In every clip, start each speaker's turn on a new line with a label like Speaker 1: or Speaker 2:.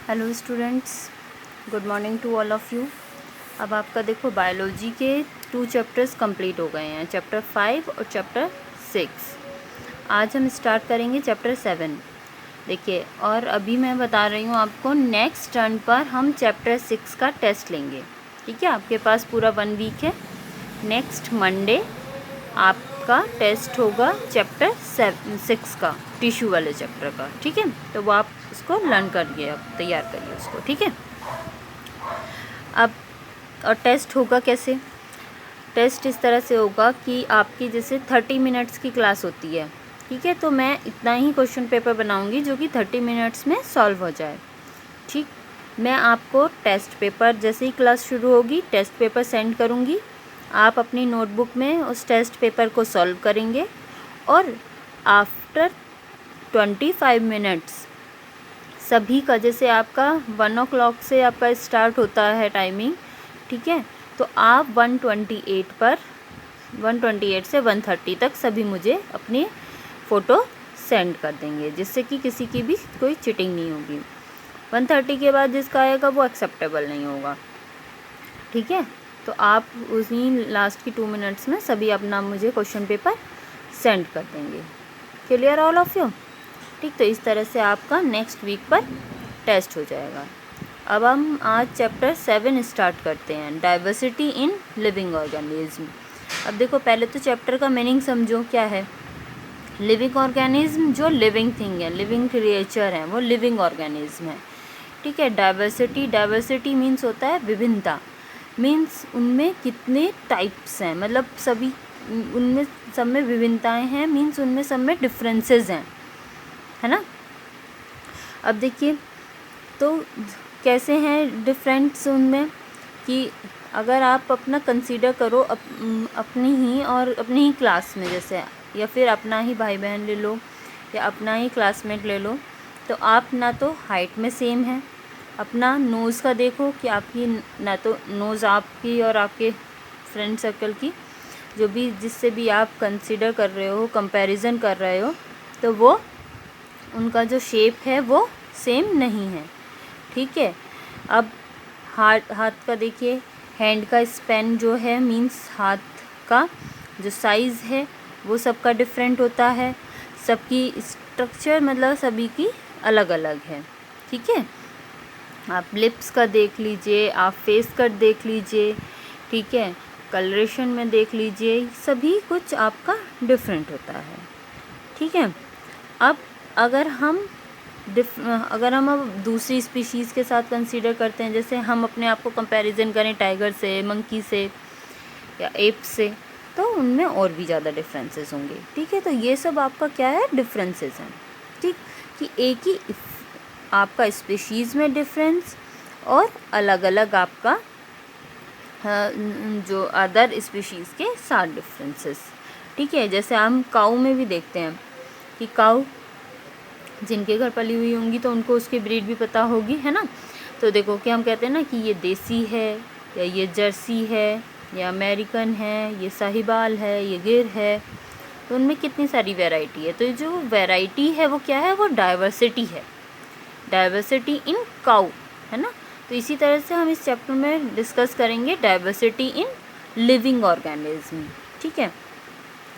Speaker 1: Hello students, good morning to all of you. अब आपका देखो बायोलॉजी के 2 चैप्टर्स कंप्लीट हो गए हैं, चैप्टर 5 और चैप्टर 6। आज हम स्टार्ट करेंगे चैप्टर 7। देखिए, और अभी मैं बता रही हूँ आपको, नेक्स्ट टर्न पर हम चैप्टर 6 का टेस्ट लेंगे। ठीक है, आपके पास पूरा 1 वीक है। नेक्स्ट मंडे आपका टेस्ट होगा चैप्टर 6 का, टिश्यू वाले चैप्टर का। ठीक है, तो वो आप उसको लर्न करिए, आप तैयार करिए उसको। ठीक है, अब और टेस्ट होगा कैसे? टेस्ट इस तरह से होगा कि आपकी जैसे 30 मिनट्स की क्लास होती है। ठीक है, तो मैं इतना ही क्वेश्चन पेपर बनाऊंगी जो कि 30 मिनट्स में सॉल्व हो जाए। ठीक, मैं आपको टेस्ट पेपर जैसे ही क्लास शुरू होगी टेस्ट पेपर सेंड करूँगी। आप अपनी नोटबुक में उस टेस्ट पेपर को सॉल्व करेंगे और आफ्टर 25 मिनट्स सभी का, जैसे आपका 1 o'clock से आपका स्टार्ट होता है टाइमिंग। ठीक है, तो आप 128 से 130 तक सभी मुझे अपनी फ़ोटो सेंड कर देंगे, जिससे कि किसी की भी कोई चीटिंग नहीं होगी। 130 के बाद जिसका आएगा वो एक्सेप्टेबल नहीं होगा। ठीक है, तो आप उसी लास्ट की 2 मिनट्स में सभी अपना मुझे क्वेश्चन पेपर सेंड कर देंगे। Clear all of you? ठीक, तो इस तरह से आपका नेक्स्ट वीक पर टेस्ट हो जाएगा। अब हम आज चैप्टर 7 स्टार्ट करते हैं, डाइवर्सिटी इन लिविंग ऑर्गेनिज्म। अब देखो, पहले तो चैप्टर का मीनिंग समझो क्या है। लिविंग ऑर्गेनिज्म जो लिविंग थिंग है, लिविंग क्रिएचर है, वो लिविंग ऑर्गेनिज्म है। ठीक है, डाइवर्सिटी मीन्स होता है विभिन्नता, मीन्स उनमें कितने टाइप्स हैं, मतलब सभी उनमें सब में विभिन्नताएं हैं, मीन्स उनमें सब में डिफरेंसेस हैं, है ना। अब देखिए, तो कैसे हैं डिफरेंट्स उनमें, कि अगर आप अपना कंसीडर करो अपनी ही और अपनी ही क्लास में, जैसे या फिर अपना ही भाई बहन ले लो या अपना ही क्लासमेट ले लो, तो आप ना तो हाइट में सेम है। अपना नोज़ का देखो कि आपकी ना तो नोज़ आपकी और आपके फ्रेंड सर्कल की, जो भी जिससे भी आप कंसीडर कर रहे हो, कंपैरिजन कर रहे हो, तो वो उनका जो शेप है वो सेम नहीं है। ठीक है, अब हाथ का देखिए, हैंड का स्पैन जो है, मीन्स हाथ का जो साइज़ है वो सबका डिफरेंट होता है। सबकी स्ट्रक्चर मतलब सभी की अलग अलग है। ठीक है, आप लिप्स का देख लीजिए, आप फेस कट देख लीजिए। ठीक है, कलरेशन में देख लीजिए, सभी कुछ आपका डिफरेंट होता है। ठीक है, अब अगर हम अब दूसरी स्पीशीज़ के साथ कंसीडर करते हैं, जैसे हम अपने आप को कंपैरिजन करें टाइगर से, मंकी से या एप से, तो उनमें और भी ज़्यादा डिफरेंसेस होंगे। ठीक है, तो ये सब आपका क्या है, डिफरेंसेस हैं। ठीक, कि एक ही आपका स्पीशीज़ में डिफरेंस और अलग अलग आपका जो अदर स्पीशीज़ के साथ डिफरेंसेस। ठीक है, जैसे हम काऊ में भी देखते हैं कि काऊ जिनके घर पली हुई होंगी तो उनको उसकी ब्रीड भी पता होगी, है ना। तो देखो कि हम कहते हैं ना कि ये देसी है, या ये जर्सी है, या अमेरिकन है, ये साहिवाल है, ये गिर है, तो उनमें कितनी सारी वैरायटी है। तो ये जो वैरायटी है वो क्या है, वो डाइवर्सिटी है, डाइवर्सिटी इन काऊ, है ना। तो इसी तरह से हम इस चैप्टर में डिस्कस करेंगे डाइवर्सिटी इन लिविंग ऑर्गेनिज्म। ठीक है,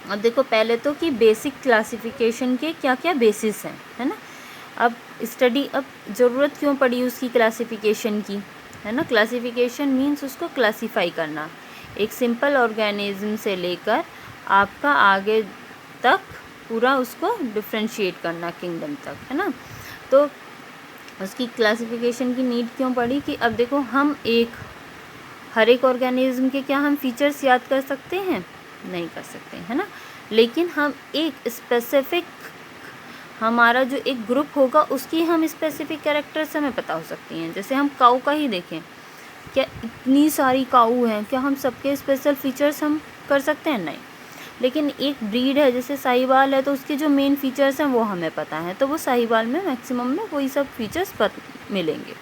Speaker 1: अब देखो पहले तो कि बेसिक क्लासिफिकेशन के क्या क्या बेसिस हैं, है ना। अब ज़रूरत क्यों पड़ी उसकी क्लासिफिकेशन की, है ना। क्लासिफिकेशन मीन्स उसको क्लासीफाई करना, एक सिंपल ऑर्गेनिज्म से लेकर आपका आगे तक पूरा उसको डिफ्रेंशिएट करना किंगडम तक, है ना। तो उसकी क्लासिफिकेशन की नीड क्यों पड़ी कि अब देखो, हम हर एक ऑर्गेनिज्म के क्या हम फीचर्स याद कर सकते हैं? नहीं कर सकते, है ना। लेकिन हम एक स्पेसिफिक, हमारा जो एक ग्रुप होगा उसकी हम स्पेसिफिक कैरेक्टर्स हमें पता हो सकती हैं। जैसे हम काऊ का ही देखें, क्या इतनी सारी काऊ हैं, क्या हम सबके स्पेशल फीचर्स हम कर सकते हैं? नहीं। लेकिन एक ब्रीड है जैसे साहिवाल है, तो उसके जो मेन फीचर्स हैं वो हमें पता है, तो वो साहिवाल में मैक्सिमम में वही सब फीचर्स मिलेंगे।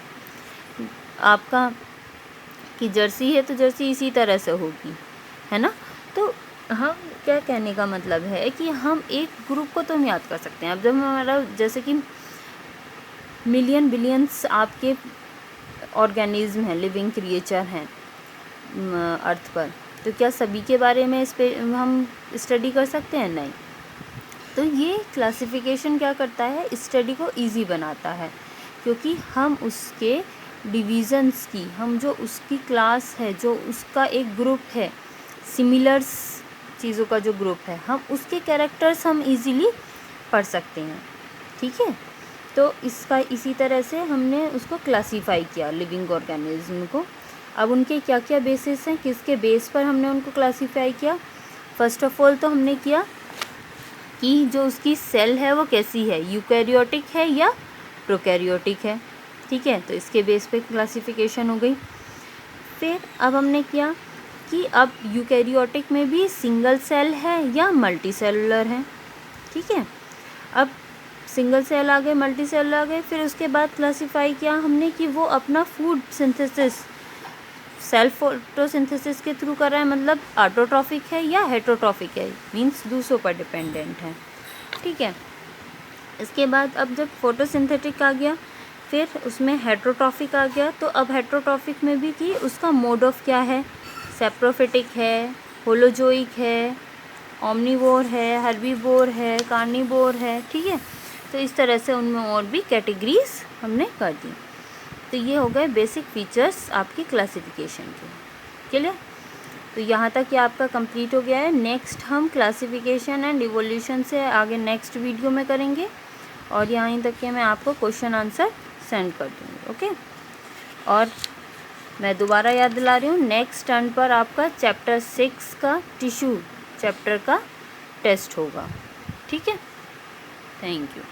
Speaker 1: आपका कि जर्सी है तो जर्सी इसी तरह से होगी, है ना। तो हम क्या कहने का मतलब है कि हम एक ग्रुप को तो हम याद कर सकते हैं। अब जब हमारा जैसे कि मिलियन बिलियंस आपके ऑर्गेनिज्म हैं, लिविंग क्रिएचर हैं अर्थ पर, तो क्या सभी के बारे में इस पे हम स्टडी कर सकते हैं? नहीं। तो ये क्लासिफिकेशन क्या करता है, स्टडी को इजी बनाता है, क्योंकि हम उसके डिविज़न्स की, हम जो उसकी क्लास है, जो उसका एक ग्रुप है, सिमिलर्स चीज़ों का जो ग्रुप है, हम उसके कैरेक्टर्स हम इजीली पढ़ सकते हैं। ठीक है, तो इसका इसी तरह से हमने उसको क्लासीफाई किया लिविंग ऑर्गेनिज्म को। अब उनके क्या क्या बेसिस हैं, किसके बेस पर हमने उनको क्लासीफाई किया? फर्स्ट ऑफ ऑल तो हमने किया कि जो उसकी सेल है वो कैसी है, यूकैरियोटिक है या प्रोकैरियोटिक है। ठीक है, तो इसके बेस पे क्लासिफिकेशन हो गई। फिर अब हमने किया कि अब यूकैरियोटिक में भी सिंगल सेल है या मल्टी सेलुलर है। ठीक है, अब सिंगल सेल आ गए, मल्टी सेल आ गए। फिर उसके बाद क्लासीफाई किया हमने कि वो अपना फूड सिंथेसिस सेल्फ फोटोसिंथेसिस के थ्रू कर रहा है, मतलब ऑटोट्रॉफिक है या हेटरोट्रॉफिक है, मींस दूसरों पर डिपेंडेंट है। ठीक है, इसके बाद अब जब फोटोसिंथेटिक आ गया, फिर उसमें हेटरोट्रॉफिक आ गया। तो अब हेटरोट्रॉफिक में भी कि उसका मोड ऑफ क्या है, सेप्रोफिटिक है, होलोजोइक है, ओमनीवोर है, हर्बीवोर है, कार्निवोर है। ठीक है, तो इस तरह से उनमें और भी कैटेगरीज हमने कर दी। तो ये हो गए बेसिक फीचर्स आपकी क्लासिफिकेशन के। क्लियर? तो यहाँ तक ये आपका कंप्लीट हो गया है। नेक्स्ट हम क्लासिफिकेशन एंड इवोल्यूशन से आगे नेक्स्ट वीडियो में करेंगे, और यहाँ तक के मैं आपको क्वेश्चन आंसर सेंड कर दूँगी। ओके, और मैं दोबारा याद दिला रही हूँ, नेक्स्ट टर्न पर आपका चैप्टर 6 का टिश्यू चैप्टर का टेस्ट होगा। ठीक है, थैंक यू।